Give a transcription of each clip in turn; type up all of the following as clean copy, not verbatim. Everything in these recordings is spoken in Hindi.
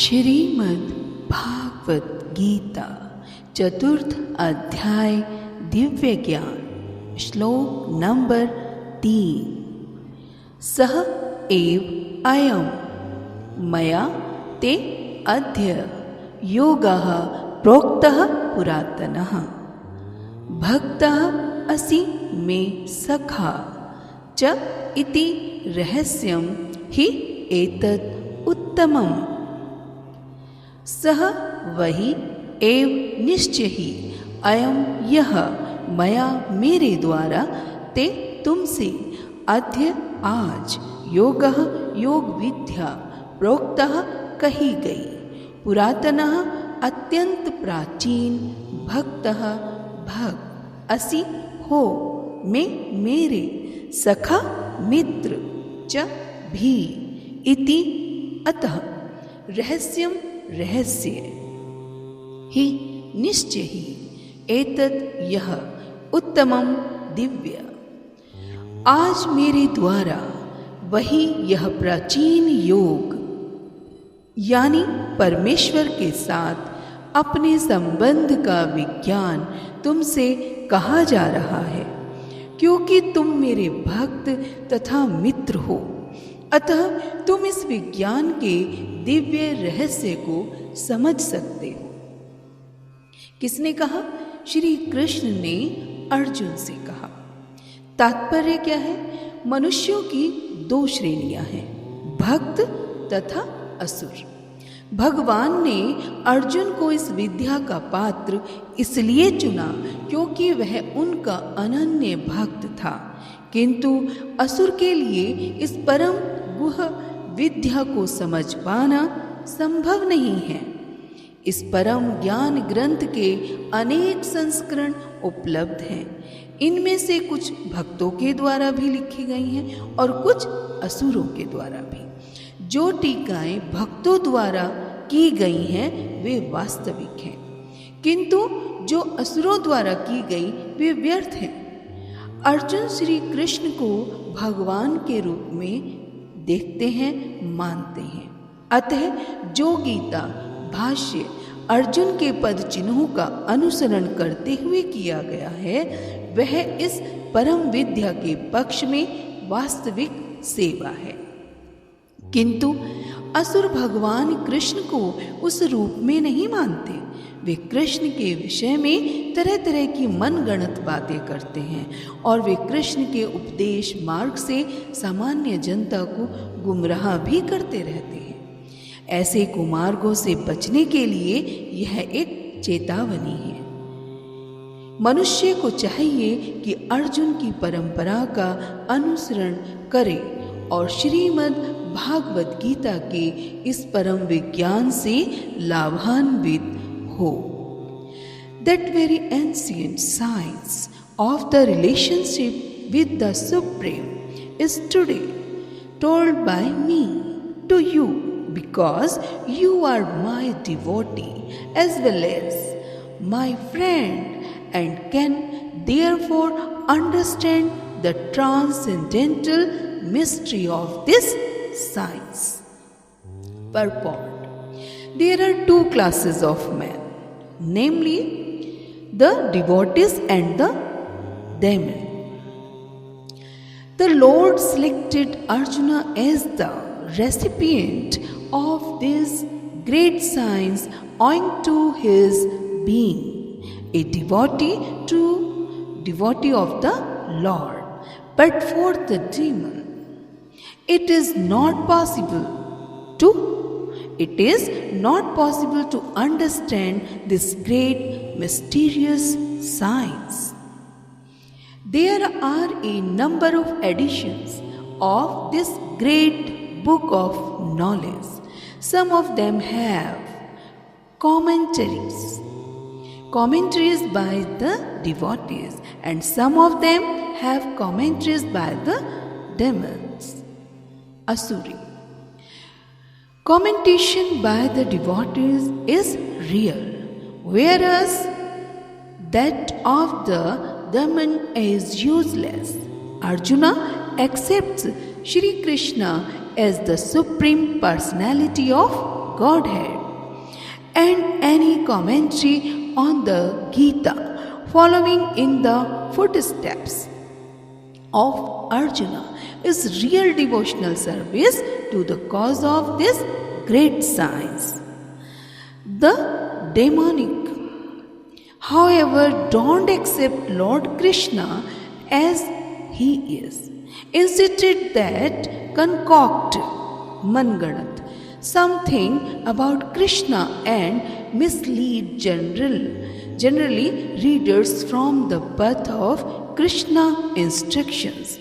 श्रीमद् भागवत गीता चतुर्थ अध्याय दिव्य ज्ञान श्लोक नंबर 3। सह एव अयं मया ते अद्य योगः प्रोक्तः पुरातनः भक्तः असि मे सखा च इति रहस्यं हि एतत् उत्तमम्। सह वही एव निश्चय ही अयम यह मया मेरे द्वारा ते तुमसे अद्य आज योगः योग विद्या प्रोक्तः कही गई पुरातनः अत्यंत प्राचीन भक्तः भक्त असि हो में मेरे सखा मित्र च भी इति अतः रहस्यम रहस्य ही निश्चय ही एतत् यह उत्तमम दिव्य आज मेरे द्वारा वही यह प्राचीन योग यानी परमेश्वर के साथ अपने संबंध का विज्ञान तुमसे कहा जा रहा है, क्योंकि तुम मेरे भक्त तथा मित्र हो। अतः तुम इस विज्ञान के दिव्य रहस्य को समझ सकते हो। किसने कहा? श्री कृष्ण ने अर्जुन से कहा। तात्पर्य क्या है? मनुष्यों की दो श्रेणियां हैं, भक्त तथा असुर। भगवान ने अर्जुन को इस विद्या का पात्र इसलिए चुना क्योंकि वह उनका अनन्य भक्त था, किंतु असुर के लिए इस परम गुह विद्या को समझ पाना संभव नहीं है। इस परम ज्ञान ग्रंथ के अनेक संस्करण उपलब्ध हैं। इनमें से कुछ भक्तों के द्वारा भी लिखी गई हैं और कुछ असुरों के द्वारा भी। जो टीकाएं भक्तों द्वारा की गई हैं वे वास्तविक हैं, किंतु जो असुरों द्वारा की गई वे व्यर्थ हैं। अर्जुन श्री कृष्ण को भगवान के रूप में देखते हैं, मानते हैं। अतः जो गीता भाष्य अर्जुन के पद चिन्हों का अनुसरण करते हुए किया गया है वह इस परम विद्या के पक्ष में वास्तविक सेवा है। किंतु असुर भगवान कृष्ण को उस रूप में नहीं मानते। वे कृष्ण के विषय में तरह तरह की मनगढ़ंत बातें करते हैं और वे कृष्ण के उपदेश मार्ग से सामान्य जनता को गुमराह भी करते रहते हैं। ऐसे कुमार्गों से बचने के लिए यह एक चेतावनी है। मनुष्य को चाहिए कि अर्जुन की परंपरा का अनुसरण करे और श्रीमद् भागवत गीता के इस परम विज्ञान से लाभान्वित हो। That very ancient science of the relationship with the Supreme is today told by me to you because you are my devotee as well as my friend and can therefore understand the transcendental mystery of this science. Purport. There are two classes of men, namely the devotees and the demon. The Lord selected Arjuna as the recipient of this great science owing to his being a devotee of the Lord. But for the demon, it is not possible to understand this great mysterious science. There are a number of editions of this great book of knowledge. Some of them have commentaries by the devotees, and some of them have commentaries by the demons. Asuri. Commentation by the devotees is real, whereas that of the demon is useless. Arjuna accepts Shri Krishna as the Supreme Personality of Godhead. And any commentary on the Gita following in the footsteps of Arjuna is real devotional service to the cause of this great science. The demonic, however, don't accept Lord Krishna as he is. Instead, that concoct manganat something about Krishna and mislead generally readers from the path of Krishna's instructions.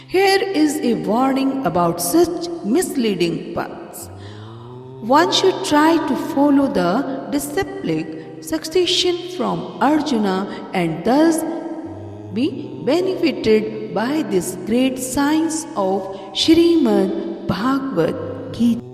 Here is a warning about such misleading paths. One should try to follow the disciplic succession from Arjuna and thus be benefited by this great science of Srimad Bhagavad Gita.